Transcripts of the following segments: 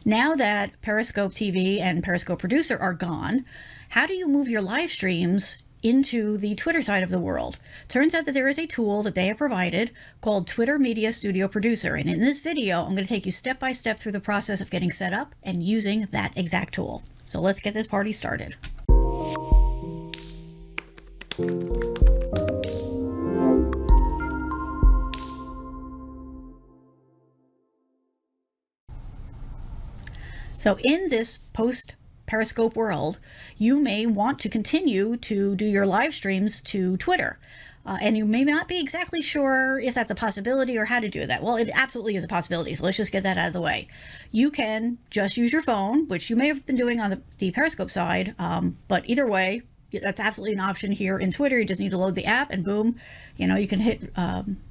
Now that Periscope TV and Periscope Producer are gone, how do you move your live streams into the Twitter side of the world? Turns out that there is a tool that they have provided called Twitter Media Studio Producer. And in this video, I'm going to take you step by step through the process of getting set up and using that exact tool. So let's get this party started. So in this post-Periscope world, you may want to continue to do your live streams to Twitter. And you may not be exactly sure if that's a possibility or how to do that. Well, it absolutely is a possibility, so let's just get that out of the way. You can just use your phone, which you may have been doing on the Periscope side, but either way, that's absolutely an option here in Twitter. You just need to load the app and boom, you can hit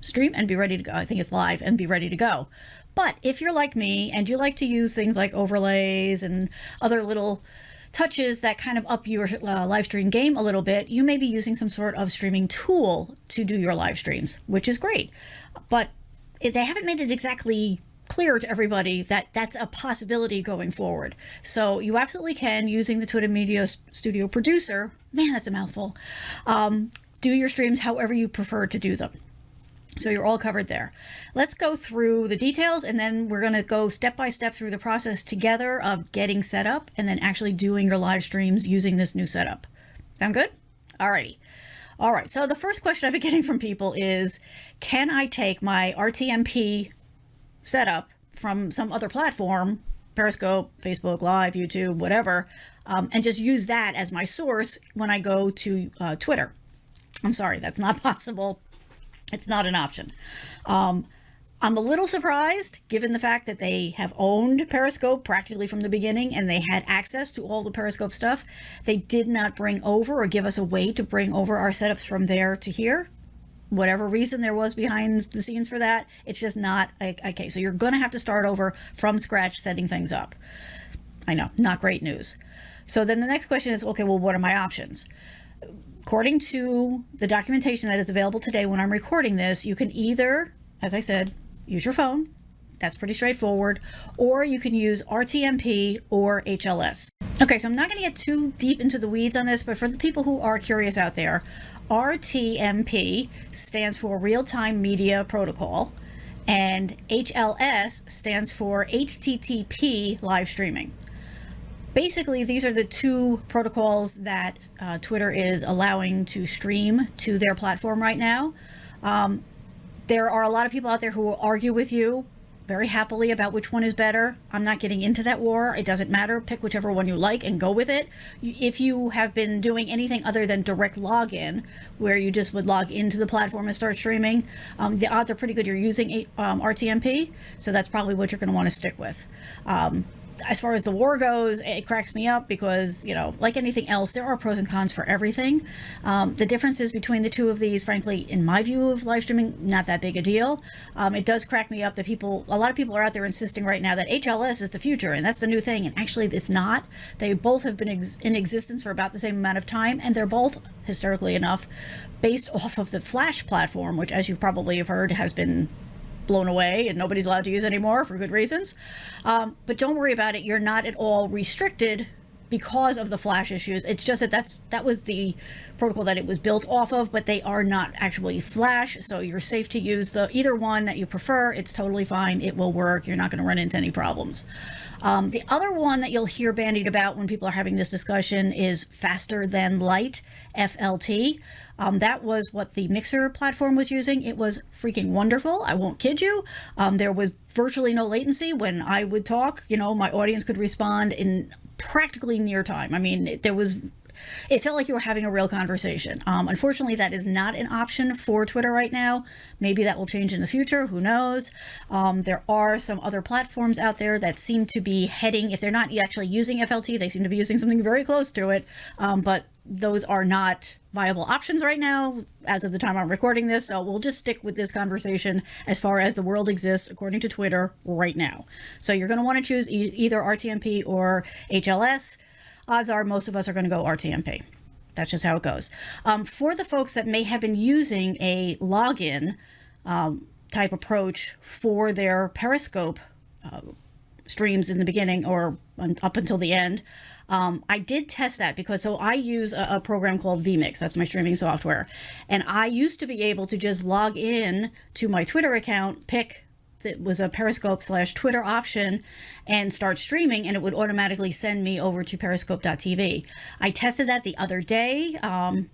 stream and be ready to go. I think it's live and be ready to go. But if you're like me and you like to use things like overlays and other little touches that kind of up your live stream game a little bit, you may be using some sort of streaming tool to do your live streams, which is great. But they haven't made it exactly clear to everybody that that's a possibility going forward. So you absolutely can, using the Twitter Media Studio Producer, man, that's a mouthful, do your streams however you prefer to do them. So you're all covered there. Let's go through the details, and then we're going to go step by step through the process together of getting set up and then actually doing your live streams using this new setup. Sound good? Alrighty. All right. So the first question I've been getting from people is, can I take my RTMP setup from some other platform, Periscope, Facebook Live, YouTube, whatever, and just use that as my source when I go to Twitter? I'm sorry, that's not possible. It's not an option. I'm a little surprised given the fact that they have owned Periscope practically from the beginning and they had access to all the Periscope stuff. They did not bring over or give us a way to bring over our setups from there to here. Whatever reason there was behind the scenes for that, it's just not okay. So you're going to have to start over from scratch setting things up. I know, not great news. So then the next question is, okay, well, what are my options? According to the documentation that is available today when I'm recording this, you can either, as I said, use your phone. That's pretty straightforward. Or you can use RTMP or HLS. Okay, so I'm not going to get too deep into the weeds on this, but for the people who are curious out there, RTMP stands for Real-Time Media Protocol, and HLS stands for HTTP live streaming. Basically, these are the two protocols that Twitter is allowing to stream to their platform right now. There are a lot of people out there who will argue with you very happily about which one is better. I'm not getting into that war. It doesn't matter. Pick whichever one you like and go with it. If you have been doing anything other than direct login, where you just would log into the platform and start streaming, the odds are pretty good you're using RTMP, so that's probably what you're going to want to stick with. As far as the war goes, it cracks me up because, like anything else, there are pros and cons for everything. The differences between the two of these, frankly, in my view of live streaming, not that big a deal. It does crack me up that a lot of people are out there insisting right now that HLS is the future and that's the new thing. And actually, it's not. They both have been in existence for about the same amount of time, and they're both, hysterically enough, based off of the Flash platform, which, as you probably have heard, has been blown away and nobody's allowed to use anymore for good reasons. But don't worry about it. You're not at all restricted because of the Flash issues. It's just that was the protocol that it was built off of, but they are not actually Flash, so you're safe to use either one that you prefer. It's totally fine. It will work. You're not going to run into any problems. The other one that you'll hear bandied about when people are having this discussion is Faster Than Light, FLT. That was what the Mixer platform was using. It was freaking wonderful. I won't kid you. There was virtually no latency when I would talk. My audience could respond in practically near time. I mean, it felt like you were having a real conversation. Unfortunately, that is not an option for Twitter right now. Maybe that will change in the future. Who knows? There are some other platforms out there that seem to be heading, if they're not actually using FLT, they seem to be using something very close to it. But those are not viable options right now as of the time I'm recording this. So we'll just stick with this conversation as far as the world exists according to Twitter right now. So you're going to want to choose either RTMP or HLS. Odds are most of us are going to go RTMP. That's just how it goes. For the folks that may have been using a login type approach for their Periscope streams in the beginning or up until the end. I did test that because I use a program called vMix. That's my streaming software. And I used to be able to just log in to my Twitter account, pick that was a Periscope/Twitter option, and start streaming, and it would automatically send me over to Periscope.tv. I tested that the other day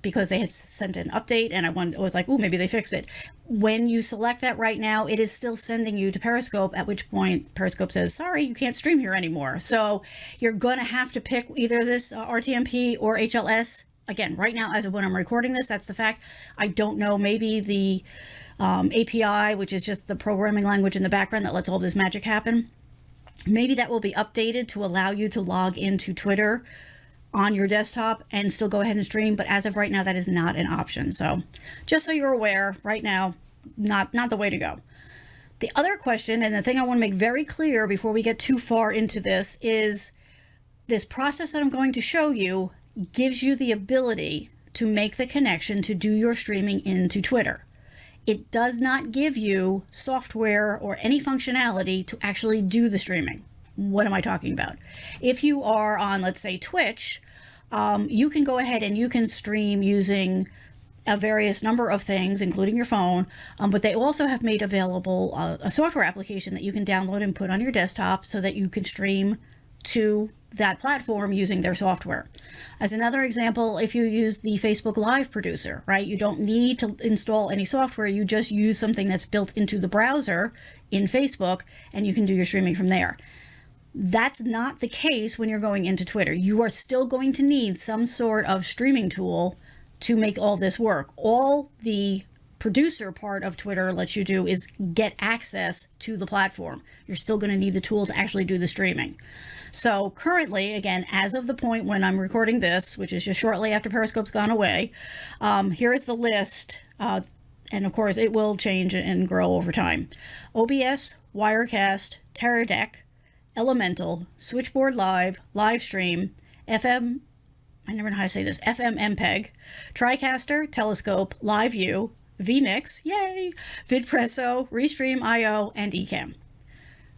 because they had sent an update, and I was like, "Ooh, maybe they fixed it." When you select that right now, it is still sending you to Periscope, at which point Periscope says, "Sorry, you can't stream here anymore." So you're going to have to pick either this RTMP or HLS. Again, right now, as of when I'm recording this, that's the fact. I don't know, maybe the API, which is just the programming language in the background that lets all this magic happen. Maybe that will be updated to allow you to log into Twitter on your desktop and still go ahead and stream. But as of right now, that is not an option. So just so you're aware, right now, not the way to go. The other question, and the thing I want to make very clear before we get too far into this, is this process that I'm going to show you gives you the ability to make the connection to do your streaming into Twitter. It does not give you software or any functionality to actually do the streaming. What am I talking about? If you are on, let's say, Twitch, you can go ahead and you can stream using a various number of things, including your phone, but they also have made available a software application that you can download and put on your desktop so that you can stream to that platform using their software. As another example, if you use the Facebook Live producer, right, you don't need to install any software. You just use something that's built into the browser in Facebook, and you can do your streaming from there. That's not the case when you're going into Twitter. You are still going to need some sort of streaming tool to make all this work. All the producer part of Twitter lets you do is get access to the platform. You're still going to need the tool to actually do the streaming. So currently, again, as of the point when I'm recording this, which is just shortly after Periscope's gone away, here is the list. And of course, it will change and grow over time. OBS, Wirecast, Teradek, Elemental, Switchboard Live, Livestream, FM, I never know how to say this, FM-MPEG, TriCaster, Telescope, LiveView, vMix, yay, VidPresso, Restream.io, and Ecamm.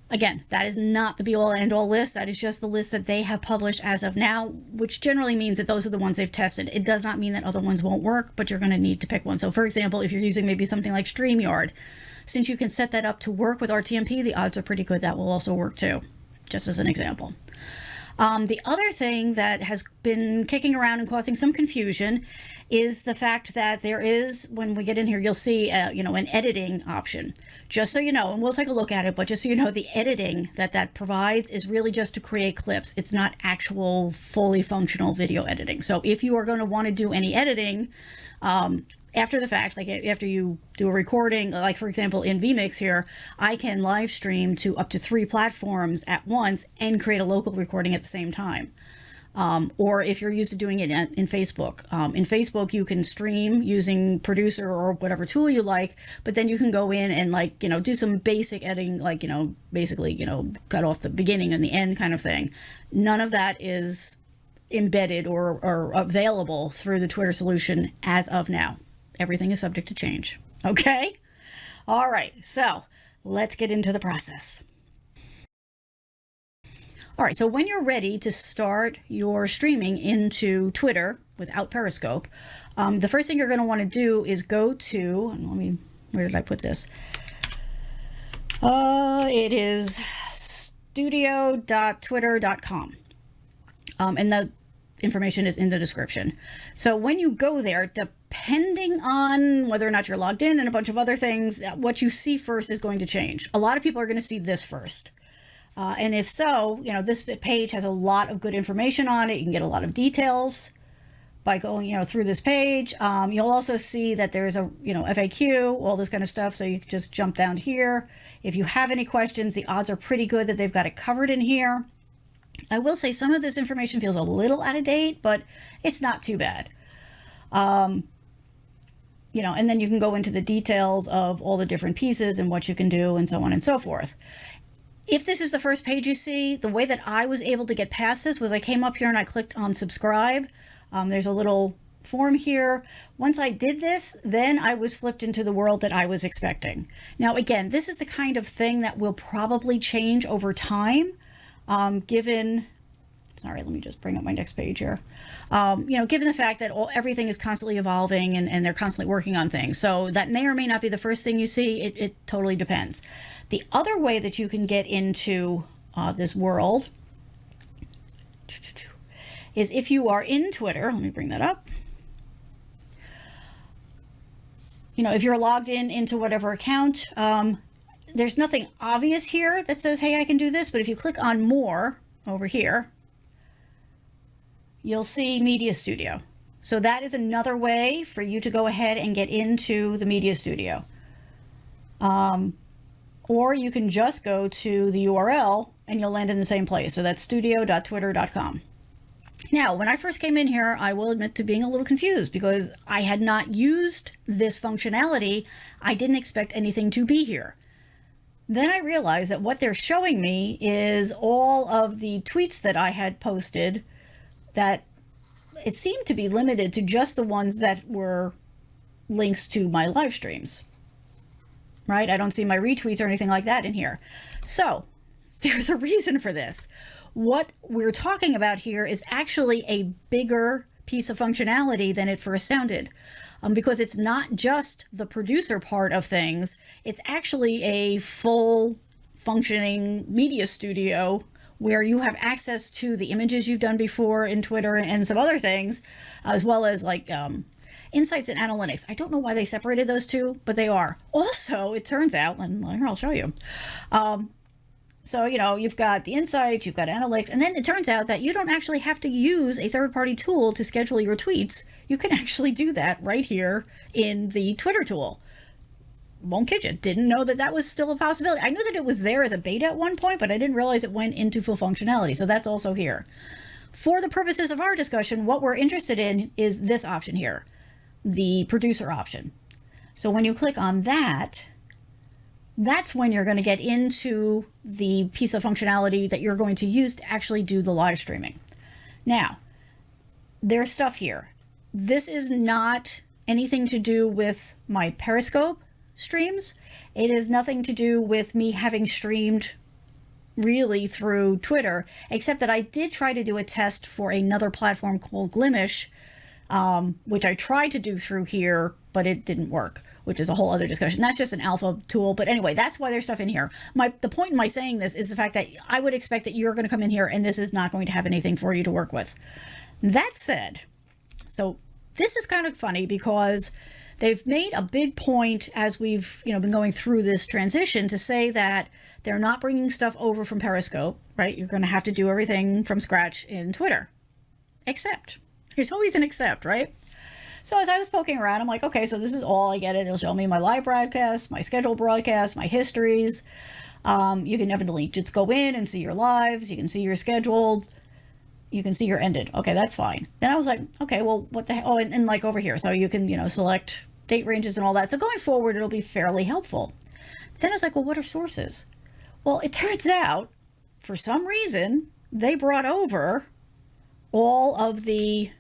Again, that is not the be-all end-all list. That is just the list that they have published as of now, which generally means that those are the ones they've tested. It does not mean that other ones won't work, but you're going to need to pick one. So for example, if you're using maybe something like StreamYard, since you can set that up to work with RTMP, the odds are pretty good that will also work too, just as an example. The other thing that has been kicking around and causing some confusion is the fact that there is, when we get in here, you'll see, an editing option. Just so you know, and we'll take a look at it, but just so you know, the editing that provides is really just to create clips. It's not actual fully functional video editing. So if you are going to want to do any editing, after the fact, like after you do a recording, like for example in vMix here, I can live stream to up to 3 platforms at once and create a local recording at the same time. Or if you're used to doing it in Facebook. In Facebook, you can stream using Producer or whatever tool you like, but then you can go in and do some basic editing, basically, cut off the beginning and the end kind of thing. None of that is embedded or available through the Twitter solution as of now. Everything is subject to change. Okay? All right. So let's get into the process. All right. So when you're ready to start your streaming into Twitter without Periscope, the first thing you're going to want to do is go to, where did I put this? It is studio.twitter.com. And the information is in the description. So when you go there, depending on whether or not you're logged in and a bunch of other things, what you see first is going to change. A lot of people are going to see this first. And if so, this page has a lot of good information on it. You can get a lot of details by going, through this page. You'll also see that there's a, FAQ, all this kind of stuff. So you can just jump down here. If you have any questions, the odds are pretty good that they've got it covered in here. I will say some of this information feels a little out of date, but it's not too bad. And then you can go into the details of all the different pieces and what you can do and so on and so forth. If this is the first page you see, the way that I was able to get past this was I came up here and I clicked on subscribe. There's a little form here. Once I did this, then I was flipped into the world that I was expecting. Now, again, this is the kind of thing that will probably change over time. given, sorry, let me just bring up my next page here. Given the fact that everything is constantly evolving and they're constantly working on things. So that may or may not be the first thing you see. It totally depends. The other way that you can get into this world is if you are in Twitter. Let me bring that up. If you're logged into whatever account, there's nothing obvious here that says, hey, I can do this. But if you click on more over here, you'll see Media Studio. So that is another way for you to go ahead and get into the Media Studio. Or you can just go to the URL and you'll land in the same place. So that's studio.twitter.com. Now, when I first came in here, I will admit to being a little confused because I had not used this functionality. I didn't expect anything to be here. Then I realized that what they're showing me is all of the tweets that I had posted, that it seemed to be limited to just the ones that were links to my live streams, right? I don't see my retweets or anything like that in here. So there's a reason for this. What we're talking about here is actually a bigger piece of functionality than it first sounded, because it's not just the producer part of things. It's actually a full functioning media studio where you have access to the images you've done before in Twitter and some other things, as well as like insights and analytics. I don't know why they separated those two, but they are. Also, it turns out, and here I'll show you. So, you've got the insights, you've got analytics, and then it turns out that you don't actually have to use a third-party tool to schedule your tweets. You can actually do that right here in the Twitter tool. Won't kid you, didn't know that that was still a possibility. I knew that it was there as a beta at one point, but I didn't realize it went into full functionality. So that's also here. For the purposes of our discussion, what we're interested in is this option here, the producer option. So when you click on that, that's when you're going to get into the piece of functionality that you're going to use to actually do the live streaming. Now, there's stuff here. This is not anything to do with my Periscope streams. It has nothing to do with me having streamed really through Twitter, except that I did try to do a test for another platform called Glimish, which I tried to do through here, but it didn't work, which is a whole other discussion. That's just an alpha tool. But anyway, that's why there's stuff in here. The point in my saying this is the fact that I would expect that you're going to come in here and this is not going to have anything for you to work with. That said, so this is kind of funny because they've made a big point as we've been going through this transition to say that they're not bringing stuff over from Periscope, right? You're going to have to do everything from scratch in Twitter. Except, there's always an except, right? So as I was poking around, I'm like, okay, so this is all I get it. It'll show me my live broadcasts, my scheduled broadcasts, my histories. You can definitely just go in and see your lives. You can see your scheduled. You can see your ended. Okay, that's fine. Then I was like, okay, well, what the hell? Oh, and like over here. So you can, select date ranges and all that. So going forward, it'll be fairly helpful. Then I was like, well, what are sources? Well, it turns out, for some reason, they brought over all of the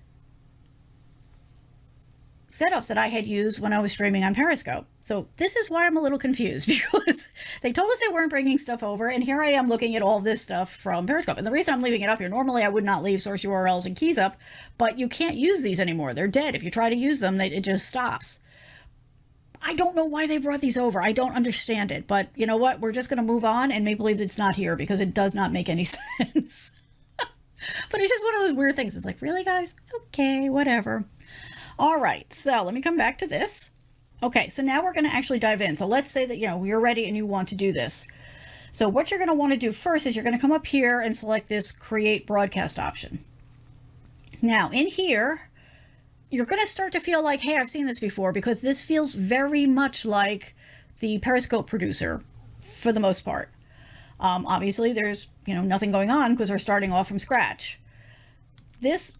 setups that I had used when I was streaming on Periscope. So this is why I'm a little confused, because they told us they weren't bringing stuff over, and here I am looking at all this stuff from Periscope. And the reason I'm leaving it up here, normally I would not leave source URLs and keys up, but you can't use these anymore. They're dead. If you try to use them, it just stops. I don't know why they brought these over. I don't understand it, but you know what? We're just going to move on and make believe it's not here because it does not make any sense. But it's just one of those weird things. It's like, really, guys? Okay, whatever. All right, so let me come back to this. Okay, so now we're going to actually dive in. So let's say that, you're ready and you want to do this. So what you're going to want to do first is you're going to come up here and select this Create Broadcast option. Now, in here, you're going to start to feel like, hey, I've seen this before, because this feels very much like the Periscope producer for the most part. Obviously, there's, nothing going on because we're starting off from scratch. This,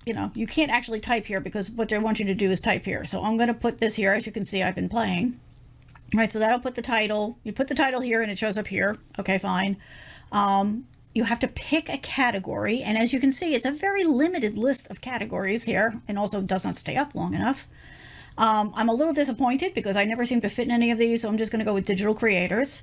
you can't actually type here because what they want you to do is type here. So I'm going to put this here. As you can see, I've been playing. All right, so that'll put the title. You put the title here and it shows up here. Okay, fine. You have to pick a category. And as you can see, it's a very limited list of categories here, and also does not stay up long enough. I'm a little disappointed because I never seem to fit in any of these, so I'm just going to go with digital creators.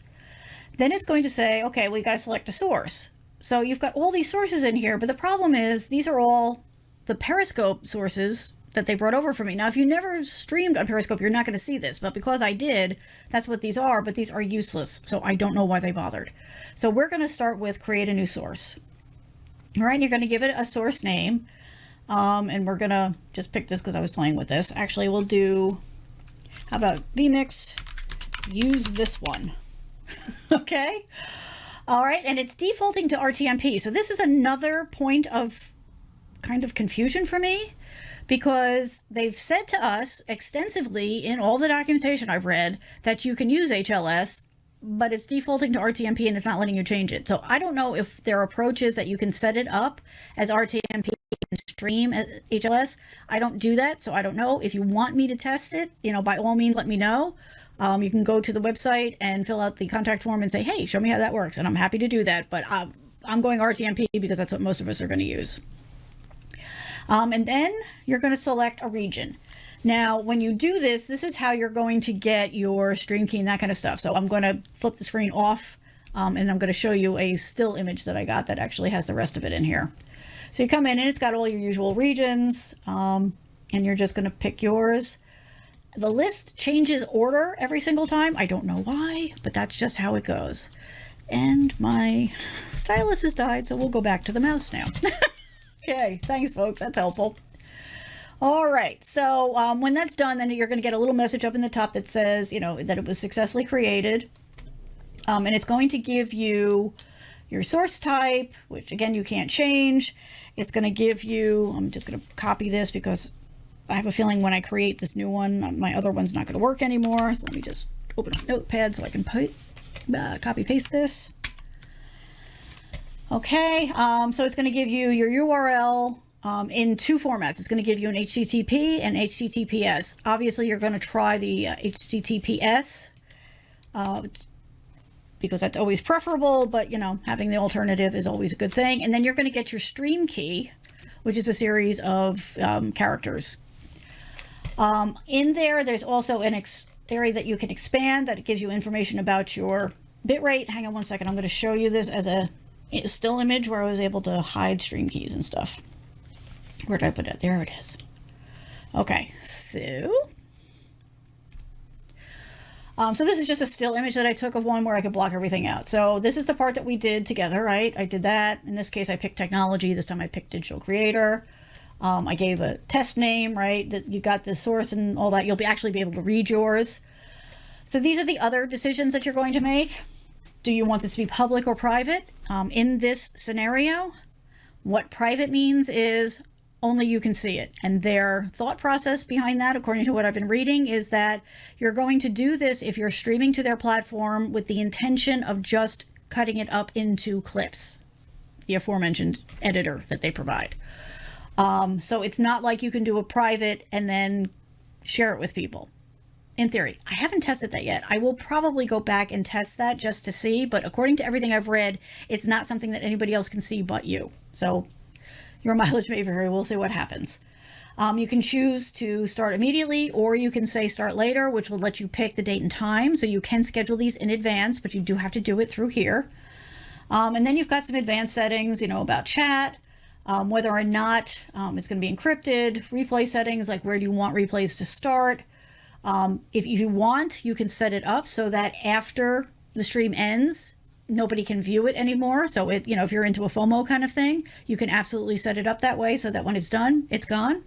Then it's going to say, okay, we got to select a source. So you've got all these sources in here, but the problem is these are all the Periscope sources that they brought over for me. Now, if you never streamed on Periscope, you're not going to see this, but because I did, that's what these are, but these are useless, so I don't know why they bothered. So we're going to start with create a new source. All right, you're going to give it a source name, and we're going to just pick this because I was playing with this. Actually, we'll do, how about vMix, use this one. Okay. All right, and it's defaulting to RTMP. So this is another point of kind of confusion for me, because they've said to us extensively in all the documentation I've read that you can use HLS, but it's defaulting to RTMP and it's not letting you change it. So I don't know if their approach is that you can set it up as RTMP and stream as HLS. I don't do that, so I don't know. If you want me to test it, by all means, let me know. You can go to the website and fill out the contact form and say, hey, show me how that works. And I'm happy to do that. But I'm going RTMP because that's what most of us are going to use. And then you're going to select a region. Now, when you do this, this is how you're going to get your stream key and that kind of stuff. So I'm going to flip the screen off, and I'm going to show you a still image that I got that actually has the rest of it in here. So you come in and it's got all your usual regions, and you're just going to pick yours. The list changes order every single time. I don't know why, but that's just how it goes. And my stylus has died, so we'll go back to the mouse now. Okay, thanks, folks. That's helpful. All right, so when that's done, then you're going to get a little message up in the top that says, that it was successfully created. And it's going to give you your source type, which, again, you can't change. It's going to give you, I'm just going to copy this because I have a feeling when I create this new one, my other one's not going to work anymore. So let me just open up Notepad so I can copy paste this. Okay, so it's going to give you your URL in two formats. It's going to give you an HTTP and HTTPS. Obviously, you're going to try the HTTPS because that's always preferable, but having the alternative is always a good thing. And then you're going to get your stream key, which is a series of characters. In there's also an area that you can expand that gives you information about your bitrate. Hang on one second. I'm going to show you this as a still image where I was able to hide stream keys and stuff. Where did I put it? There it is. Okay, so this is just a still image that I took of one where I could block everything out. So this is the part that we did together, right? I did that. In this case, I picked technology. This time I picked digital creator. I gave a test name, right? That you got the source and all that. You'll actually be able to read yours. So these are the other decisions that you're going to make. Do you want this to be public or private? In this scenario, what private means is only you can see it. And their thought process behind that, according to what I've been reading, is that you're going to do this if you're streaming to their platform with the intention of just cutting it up into clips, the aforementioned editor that they provide. So it's not like you can do a private and then share it with people. In theory, I haven't tested that yet. I will probably go back and test that just to see, but according to everything I've read, it's not something that anybody else can see but you. So your mileage may vary. We'll see what happens. You can choose to start immediately, or you can say start later, which will let you pick the date and time. So you can schedule these in advance, but you do have to do it through here. And then you've got some advanced settings, about chat, whether or not it's going to be encrypted, replay settings, like where do you want replays to start. If you want, you can set it up so that after the stream ends, nobody can view it anymore. So if you're into a FOMO kind of thing, you can absolutely set it up that way so that when it's done, it's gone.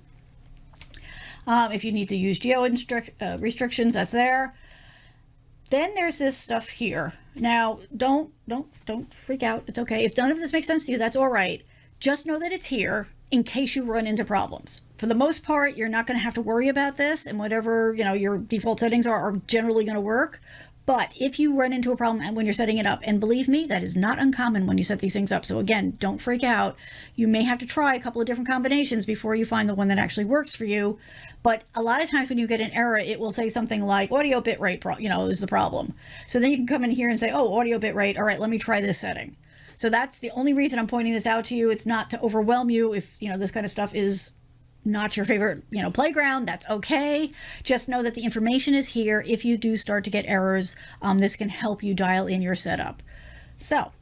If you need to use geo restrictions, that's there. Then there's this stuff here. Now, don't freak out. It's okay. If none of this makes sense to you, that's all right. Just know that it's here in case you run into problems. For the most part, you're not going to have to worry about this, and whatever your default settings are generally going to work. But if you run into a problem when you're setting it up, and believe me, that is not uncommon when you set these things up. So again, don't freak out. You may have to try a couple of different combinations before you find the one that actually works for you. But a lot of times when you get an error, it will say something like audio bitrate, is the problem. So then you can come in here and say, oh, audio bitrate. All right, let me try this setting. So that's the only reason I'm pointing this out to you. It's not to overwhelm you. If, this kind of stuff is not your favorite, playground, that's okay. Just know that the information is here. If you do start to get errors, this can help you dial in your setup. So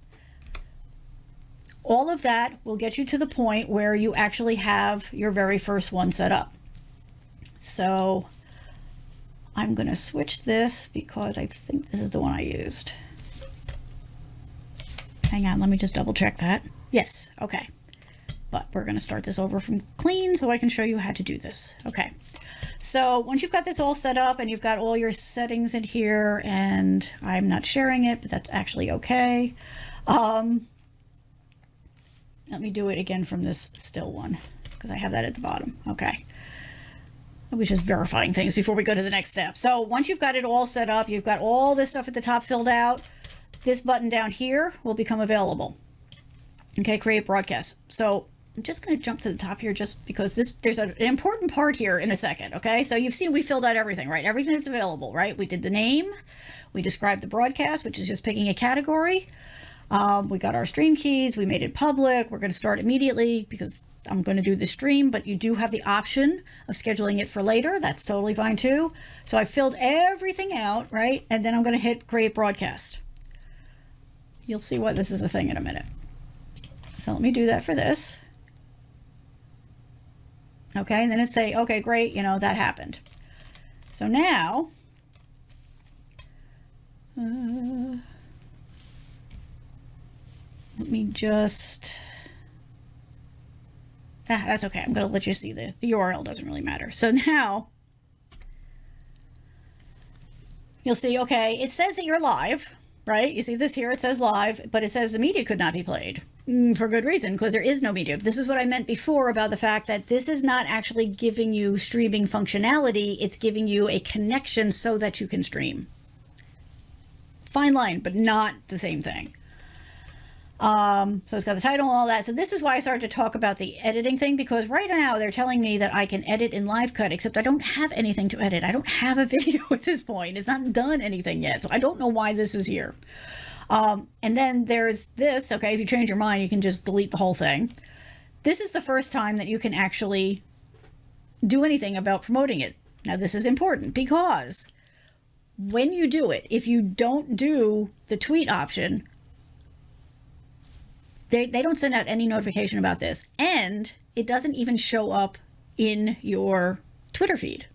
All of that will get you to the point where you actually have your very first one set up. So I'm going to switch this because I think this is the one I used. Hang on, let me just double check that. Yes, okay. But we're going to start this over from clean so I can show you how to do this. Okay. So once you've got this all set up and you've got all your settings in here, and I'm not sharing it, but that's actually okay. Let me do it again from this still one because I have that at the bottom. Okay. I was just verifying things before we go to the next step. So once you've got it all set up, you've got all this stuff at the top filled out, this button down here will become available. Okay, create broadcast. So I'm just going to jump to the top here just because there's an important part here in a second. Okay, so you've seen we filled out everything, right? Everything that's available, right? We did the name, we described the broadcast, which is just picking a category. We got our stream keys, we made it public. We're going to start immediately because I'm going to do the stream, but you do have the option of scheduling it for later. That's totally fine too. So I filled everything out, right? And then I'm going to hit create broadcast. You'll see why this is a thing in a minute. So let me do that for this. Okay, and then it say, okay, great, you know, that happened. So now, let me just, that's okay. I'm going to let you see the URL doesn't really matter. So now you'll see, okay, it says that you're live, right? You see this here, it says live, but it says the media could not be played. For good reason, because there is no media. This is what I meant before about the fact that this is not actually giving you streaming functionality. It's giving you a connection so that you can stream. Fine line, but not the same thing. So it's got the title and all that. So this is why I started to talk about the editing thing, because right now they're telling me that I can edit in Live Cut, except I don't have anything to edit. I don't have a video at this point. It's not done anything yet. So I don't know why this is here. And then there's this, okay, if you change your mind, you can just delete the whole thing. This is the first time that you can actually do anything about promoting it. Now, this is important because when you do it, if you don't do the tweet option, they don't send out any notification about this. And it doesn't even show up in your Twitter feed.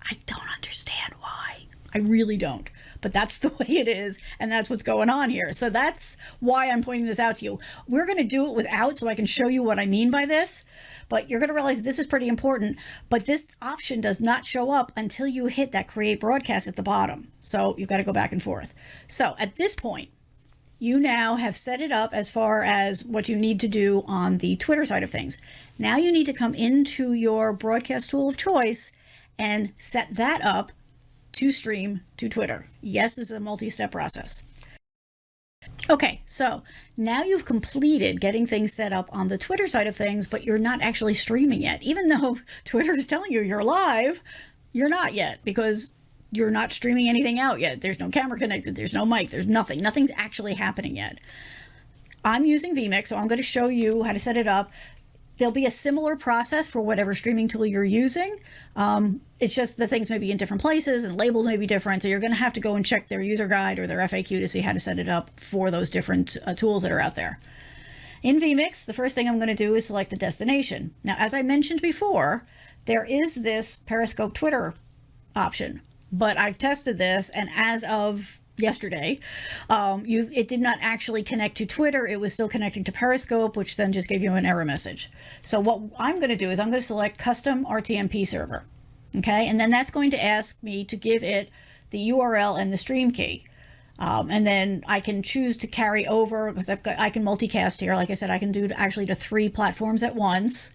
I don't understand why. I really don't. But that's the way it is, and that's what's going on here. So that's why I'm pointing this out to you. We're going to do it without so I can show you what I mean by this, but you're going to realize this is pretty important. But this option does not show up until you hit that create broadcast at the bottom. So you've got to go back and forth. So at this point, you now have set it up as far as what you need to do on the Twitter side of things. Now you need to come into your broadcast tool of choice and set that up to stream to Twitter. Yes, this is a multi-step process. Okay, so now you've completed getting things set up on the Twitter side of things, but you're not actually streaming yet. Even though Twitter is telling you you're live, you're not yet because you're not streaming anything out yet. There's no camera connected, there's no mic, there's nothing. Nothing's actually happening yet. I'm using vMix, so I'm going to show you how to set it up. There'll be a similar process for whatever streaming tool you're using. It's just the things may be in different places and labels may be different. So you're going to have to go and check their user guide or their FAQ to see how to set it up for those different tools that are out there. In vMix, the first thing I'm going to do is select the destination. Now, as I mentioned before, there is this Periscope Twitter option, but I've tested this, and as of yesterday, it did not actually connect to Twitter. It was still connecting to Periscope, which then just gave you an error message. So what I'm going to do is I'm going to select custom RTMP server. Okay, and then that's going to ask me to give it the URL and the stream key. And then I can choose to carry over because I can multicast here. Like I said, I can do actually to 3 platforms at once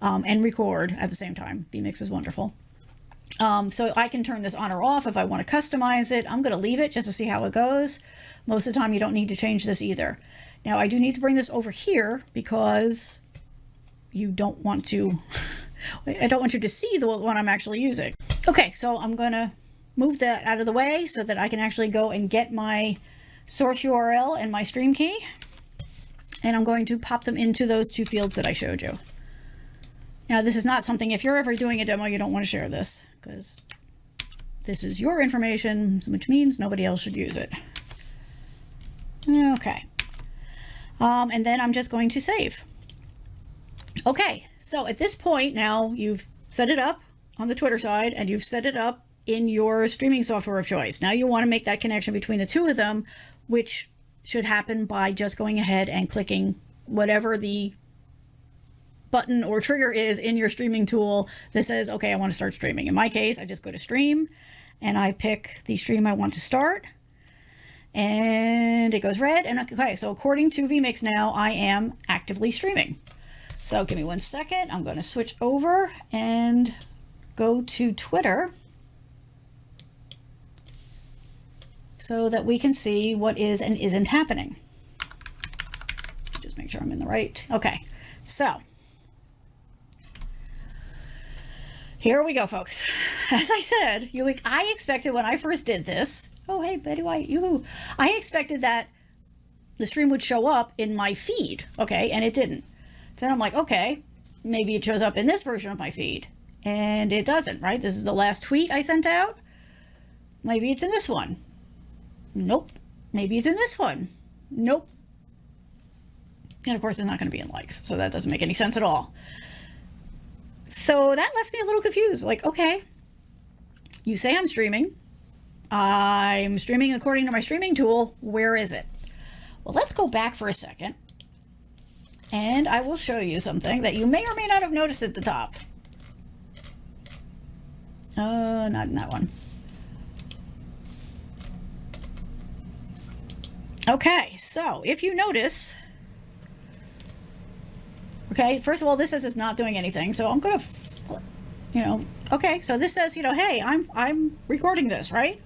and record at the same time. vMix is wonderful. So I can turn this on or off if I want to customize it. I'm going to leave it just to see how it goes. Most of the time you don't need to change this either. Now I do need to bring this over here because you don't want to, I don't want you to see the one I'm actually using. Okay, so I'm going to move that out of the way so that I can actually go and get my source URL and my stream key. And I'm going to pop them into those 2 fields that I showed you. Now, this is not something, if you're ever doing a demo, you don't want to share this because this is your information, which means nobody else should use it. Okay. And then I'm just going to save. Okay, so at this point now you've set it up on the Twitter side and you've set it up in your streaming software of choice. Now you want to make that connection between the two of them, which should happen by just going ahead and clicking whatever the button or trigger is in your streaming tool that says, okay, I want to start streaming. In my case, I just go to stream and I pick the stream I want to start. And it goes red. And okay, so according to vMix now, I am actively streaming. So give me 1 second. I'm going to switch over and go to Twitter so that we can see what is and isn't happening. Just make sure I'm in the right. Okay, so here we go, folks. As I said, I expected when I first did this, oh, hey, Betty White, yoo-hoo. I expected that the stream would show up in my feed, okay, and it didn't. So then I'm like, okay, maybe it shows up in this version of my feed. And it doesn't, right? This is the last tweet I sent out. Maybe it's in this one. Nope. Maybe it's in this one. Nope. And of course, it's not going to be in likes, so that doesn't make any sense at all. So that left me a little confused. Like, okay, you say I'm streaming according to my streaming tool. Where is it? Well, let's go back for a second and I will show you something that you may or may not have noticed at the top. Not in that one. Okay, so if you notice, okay, first of all, this says it's not doing anything, so I'm going to, okay, so this says, hey, I'm recording this, right?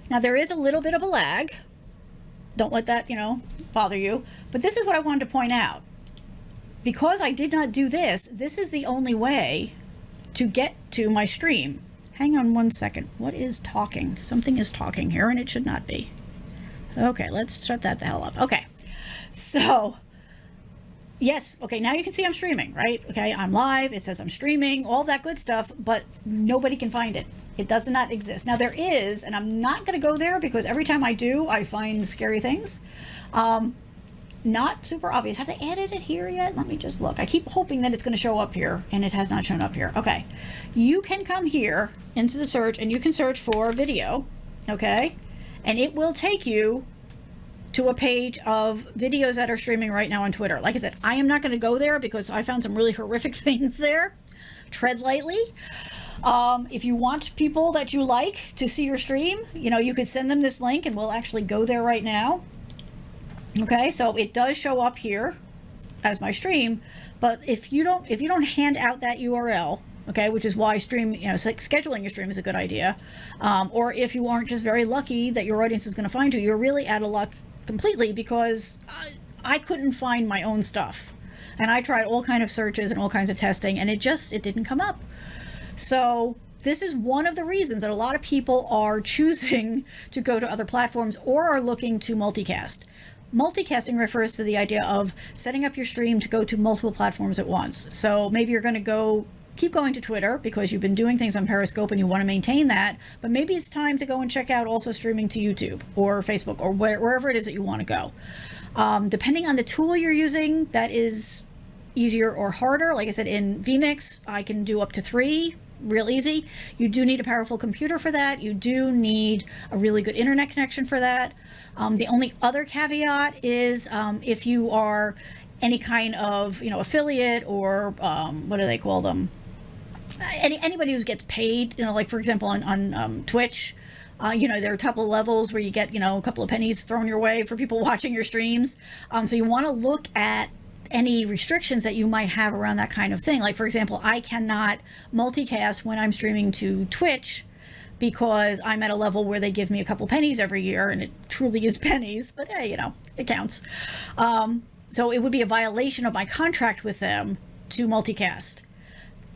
Now there is a little bit of a lag. Don't let that, bother you. But this is what I wanted to point out. Because I did not do this, this is the only way to get to my stream. Hang on 1 second. What is talking? Something is talking here, and it should not be. Okay, let's shut that the hell up. Okay, so yes, okay, now you can see I'm streaming, right? Okay, I'm live, it says I'm streaming, all that good stuff, but nobody can find it. It does not exist. Now there is, and I'm not going to go there because every time I do, I find scary things. Not super obvious. Have they added it here yet? Let me just look. I keep hoping that it's going to show up here, and it has not shown up here. Okay, you can come here into the search, and you can search for video, okay? And it will take you to a page of videos that are streaming right now on Twitter. Like I said, I am not going to go there because I found some really horrific things there. Tread lightly. If you want people that you like to see your stream, you could send them this link and we'll actually go there right now. Okay, so it does show up here as my stream, but if you don't hand out that URL, okay, which is why scheduling your stream is a good idea, or if you aren't just very lucky that your audience is going to find you, you're really out of luck completely, because I couldn't find my own stuff, and I tried all kinds of searches and all kinds of testing, and it didn't come up. So this is one of the reasons that a lot of people are choosing to go to other platforms or are looking to multicast. Multicasting refers to the idea of setting up your stream to go to multiple platforms at once. So maybe you're going to keep going to Twitter because you've been doing things on Periscope and you want to maintain that, but maybe it's time to go and check out also streaming to YouTube or Facebook or wherever it is that you want to go. Depending on the tool you're using, that is easier or harder. Like I said, in vMix, I can do up to 3. Real easy. You do need a powerful computer for that. You do need a really good internet connection for that. The only other caveat is if you are any kind of affiliate or what do they call them? Anybody who gets paid, like for example on Twitch, there are a couple of levels where you get a couple of pennies thrown your way for people watching your streams. So you want to look at any restrictions that you might have around that kind of thing. Like for example, I cannot multicast when I'm streaming to Twitch because I'm at a level where they give me a couple pennies every year, and it truly is pennies, but hey, it counts. So it would be a violation of my contract with them to multicast.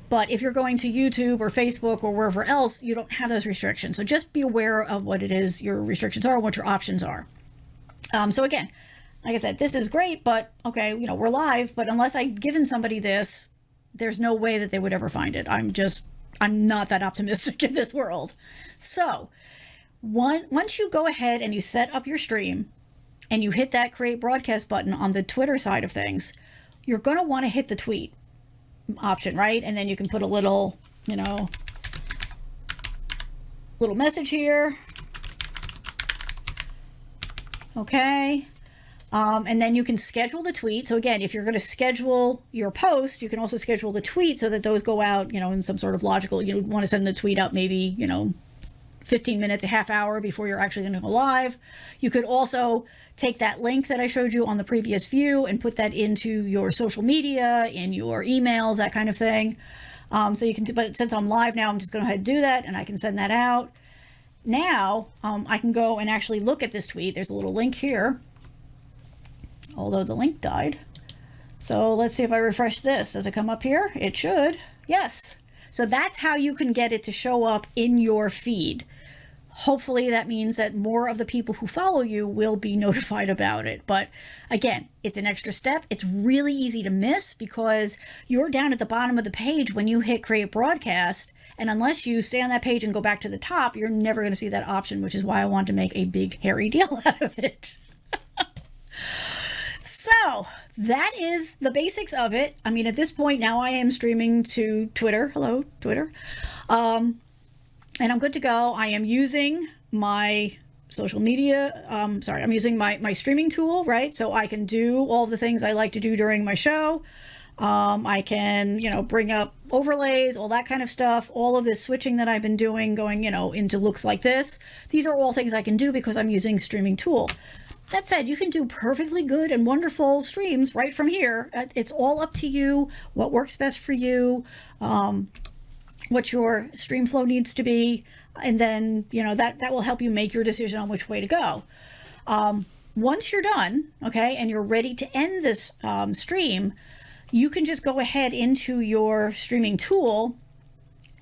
But if you're going to YouTube or Facebook or wherever else, you don't have those restrictions. So just be aware of what it is your restrictions are and what your options are. So again, like I said, this is great, but okay, we're live, but unless I'd given somebody this, there's no way that they would ever find it. I'm not that optimistic in this world. So once you go ahead and you set up your stream, and you hit that create broadcast button on the Twitter side of things, you're going to want to hit the tweet option, right? And then you can put a little, little message here. Okay. And then you can schedule the tweet. So again, if you're going to schedule your post, you can also schedule the tweet so that those go out, in some sort of logical, you want to send the tweet out maybe, 15 minutes, a half hour before you're actually going to go live. You could also take that link that I showed you on the previous view and put that into your social media, in your emails, that kind of thing. So you can do, but since I'm live now, I'm just going to go ahead and do that, and I can send that out. Now, I can go and actually look at this tweet. There's a little link here, although the link died. So let's see if I refresh this. Does it come up here? It should. Yes. So that's how you can get it to show up in your feed. Hopefully that means that more of the people who follow you will be notified about it. But again, it's an extra step. It's really easy to miss because you're down at the bottom of the page when you hit create broadcast. And unless you stay on that page and go back to the top, you're never going to see that option, which is why I wanted to make a big hairy deal out of it. So that is the basics of it. I mean, at this point now I am streaming to Twitter. Hello, Twitter. And I'm good to go. I am using my social media. I'm using my streaming tool, right? So I can do all the things I like to do during my show. I can, bring up overlays, all that kind of stuff. All of this switching that I've been doing, going, into looks like this. These are all things I can do because I'm using streaming tool. That said, you can do perfectly good and wonderful streams right from here. It's all up to you, what works best for you, what your stream flow needs to be, and then, that will help you make your decision on which way to go. Once you're done, okay, and you're ready to end this stream, you can just go ahead into your streaming tool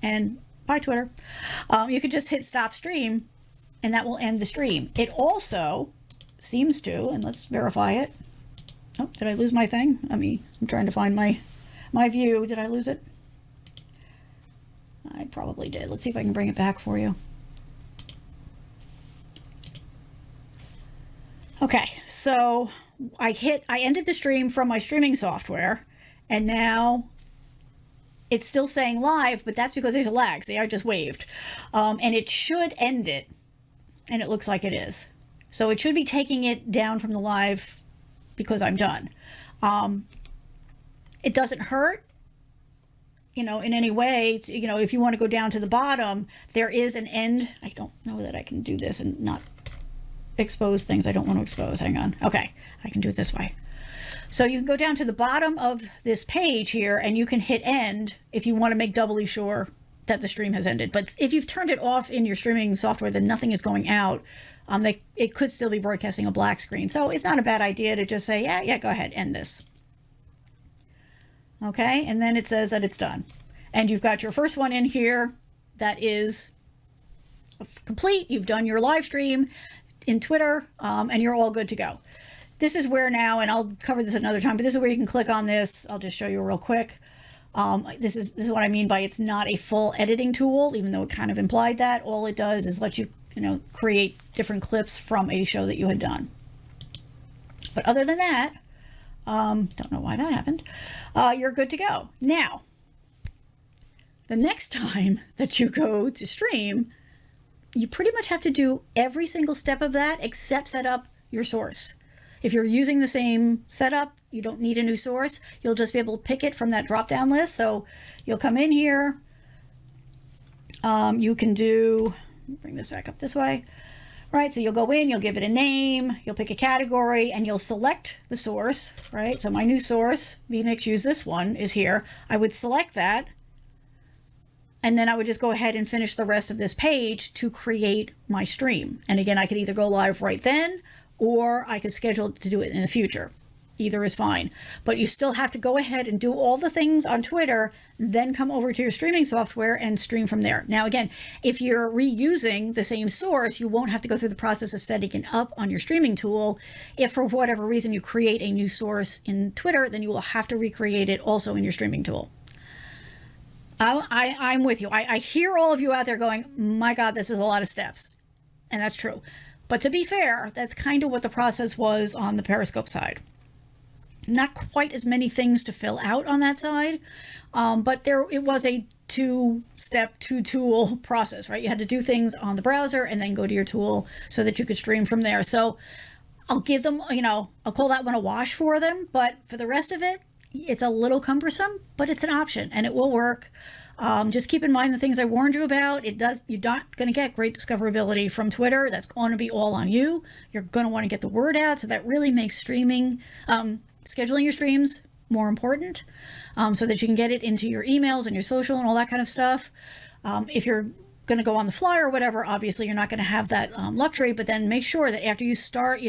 and, bye Twitter, you can just hit stop stream and that will end the stream. It also seems to, and let's verify it. Oh, did I lose my thing? I'm trying to find my view. Did I lose it? I probably did. Let's see if I can bring it back for you. Okay, so I ended the stream from my streaming software, and now it's still saying live, but that's because there's a lag. See, I just waved. And it should end it, and it looks like it is. So it should be taking it down from the live because I'm done. It doesn't hurt, in any way. If you want to go down to the bottom, there is an end. I don't know that I can do this and not expose things I don't want to expose. Hang on. Okay, I can do it this way. So you can go down to the bottom of this page here and you can hit end if you want to make doubly sure that the stream has ended. But if you've turned it off in your streaming software, then nothing is going out. It could still be broadcasting a black screen. So it's not a bad idea to just say, yeah, go ahead, end this. Okay, and then it says that it's done. And you've got your first one in here that is complete. You've done your live stream in Twitter, and you're all good to go. This is where now, and I'll cover this another time, but this is where you can click on this. I'll just show you real quick. This is what I mean by it's not a full editing tool, even though it kind of implied that. All it does is let you, create different clips from a show that you had done. But other than that, don't know why that happened. You're good to go. Now, the next time that you go to stream, you pretty much have to do every single step of that except set up your source. If you're using the same setup, you don't need a new source. You'll just be able to pick it from that drop-down list. So you'll come in here. You can do, bring this back up this way. Right, so you'll go in, you'll give it a name, you'll pick a category, and you'll select the source, right? So my new source, vMix, use this one, is here. I would select that, and then I would just go ahead and finish the rest of this page to create my stream. And again, I could either go live right then, or I could schedule to do it in the future. Either is fine. But you still have to go ahead and do all the things on Twitter, then come over to your streaming software and stream from there. Now, again, if you're reusing the same source, you won't have to go through the process of setting it up on your streaming tool. If for whatever reason you create a new source in Twitter, then you will have to recreate it also in your streaming tool. I'm with you. I hear all of you out there going, my God, this is a lot of steps. And that's true. But to be fair, that's kind of what the process was on the Periscope side. Not quite as many things to fill out on that side, but it was a two-step, two-tool process, right? You had to do things on the browser and then go to your tool so that you could stream from there. So I'll give them, I'll call that one a wash for them, but for the rest of it, it's a little cumbersome, but it's an option and it will work. Just keep in mind the things I warned you about. You're not going to get great discoverability from Twitter. That's going to be all on you. You're going to want to get the word out. So that really makes streaming, scheduling your streams more important, so that you can get it into your emails and your social and all that kind of stuff. If you're going to go on the fly or whatever, obviously you're not going to have that luxury, but then make sure that after you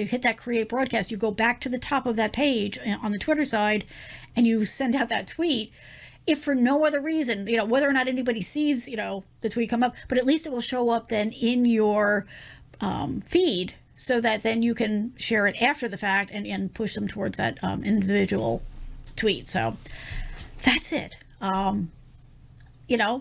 hit that create broadcast, you go back to the top of that page on the Twitter side and you send out that tweet. If for no other reason, whether or not anybody sees, the tweet come up, but at least it will show up then in your feed, so that then you can share it after the fact and push them towards that individual tweet. So that's it.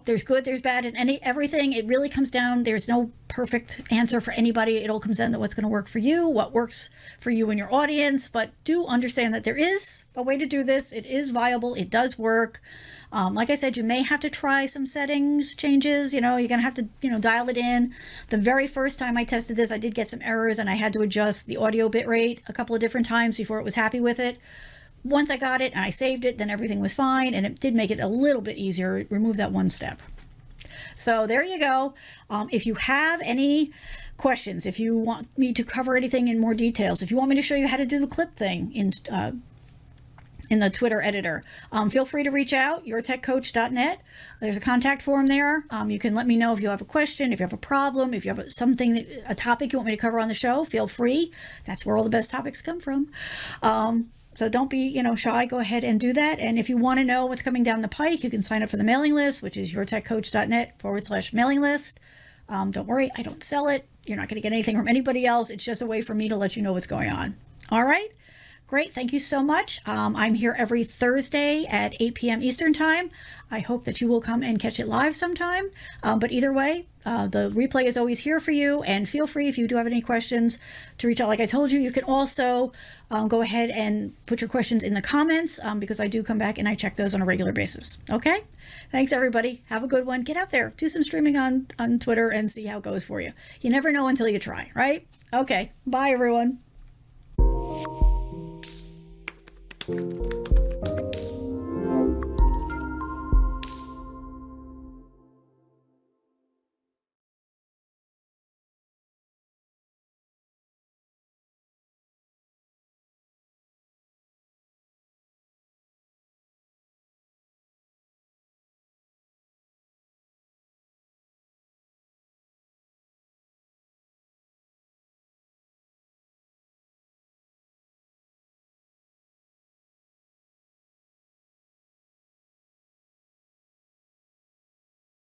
There's good, there's bad, and everything. It really comes down, there's no perfect answer for anybody. It all comes down to what's going to work for you, what works for you and your audience. But do understand that there is a way to do this. It is viable. It does work. Like I said, you may have to try some settings changes. You're going to have to, dial it in. The very first time I tested this, I did get some errors and I had to adjust the audio bitrate a couple of different times before it was happy with it. Once I got it and I saved it, then everything was fine, and it did make it a little bit easier. Remove that one step. So there you go. If you have any questions, if you want me to cover anything in more details, if you want me to show you how to do the clip thing in the Twitter editor, feel free to reach out, yourtechcoach.net. There's a contact form there. You can let me know if you have a question, if you have a problem, if you have a topic you want me to cover on the show, feel free. That's where all the best topics come from. So don't be, shy. Go ahead and do that. And if you want to know what's coming down the pike, you can sign up for the mailing list, which is yourtechcoach.net/mailing list. Don't worry, I don't sell it. You're not going to get anything from anybody else. It's just a way for me to let you know what's going on. All right. Great. Thank you so much. I'm here every Thursday at 8 p.m. Eastern Time. I hope that you will come and catch it live sometime. But either way, the replay is always here for you. And feel free, if you do have any questions, to reach out. Like I told you, you can also go ahead and put your questions in the comments, because I do come back and I check those on a regular basis. Okay? Thanks, everybody. Have a good one. Get out there. Do some streaming on Twitter and see how it goes for you. You never know until you try, right? Okay. Bye, everyone.